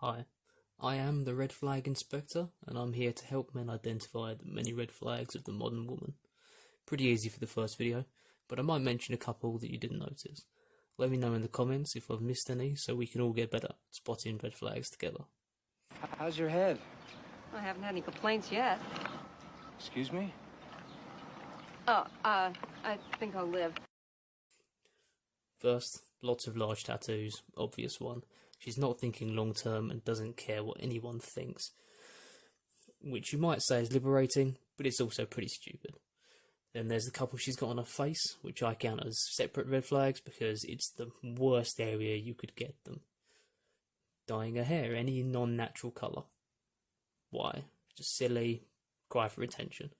Hi, I am the Red Flag Inspector, and I'm here to help men identify the many red flags of the modern woman. Pretty easy for the first video, but I might mention a couple that you didn't notice. Let me know in the comments if I've missed any, so we can all get better at spotting red flags together. How's your head? I haven't had any complaints yet. Excuse me? I think I'll live. First, lots of large tattoos, obvious one. She's not thinking long term and doesn't care what anyone thinks, which you might say is liberating, but it's also pretty stupid. Then there's the couple she's got on her face, which I count as separate red flags because it's the worst area you could get them. Dyeing her hair any non-natural colour. Why? Just silly, cry for attention.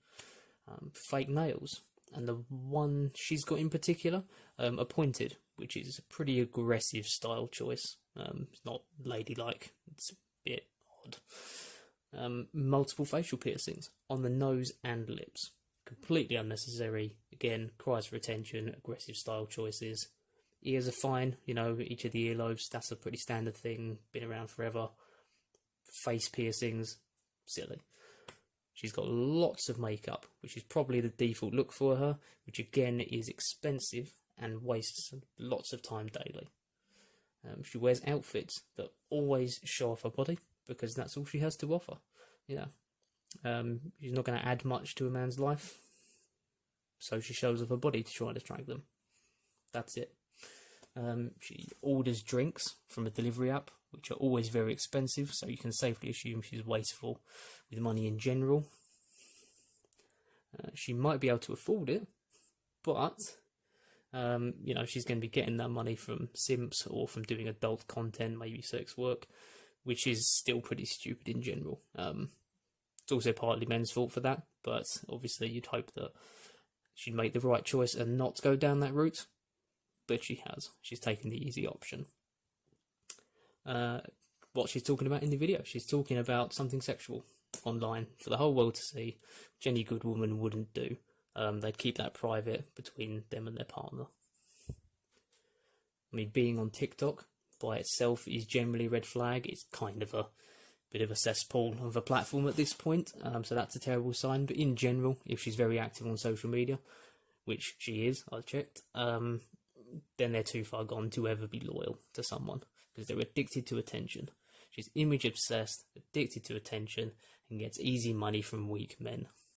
Fake nails. And the one she's got in particular, are pointed, which is a pretty aggressive style choice. It's not ladylike, it's a bit odd. Multiple facial piercings on the nose and lips. Completely unnecessary. Again, cries for attention, aggressive style choices. Ears are fine, each of the earlobes, that's a pretty standard thing, been around forever. Face piercings, silly. She's got lots of makeup, which is probably the default look for her, which again is expensive and wastes lots of time daily. She wears outfits that always show off her body, because that's all she has to offer. She's not going to add much to a man's life, so she shows off her body to try and attract them. That's it. She orders drinks from a delivery app, which are always very expensive, so you can safely assume she's wasteful with money in general. She might be able to afford it, but she's going to be getting that money from simps or from doing adult content, maybe sex work, which is still pretty stupid in general. It's also partly men's fault for that, but obviously you'd hope that she'd make the right choice and not go down that route. But she has. She's taken the easy option. What she's talking about in the video, she's talking about something sexual online for the whole world to see, which any good woman wouldn't do. They'd keep that private between them and their partner. I mean, being on TikTok by itself is generally a red flag. It's kind of a bit of a cesspool of a platform at this point, so that's a terrible sign. But in general, if she's very active on social media, which she is, I checked, then they're too far gone to ever be loyal to someone, because they're addicted to attention. She's image obsessed, addicted to attention, and gets easy money from weak men.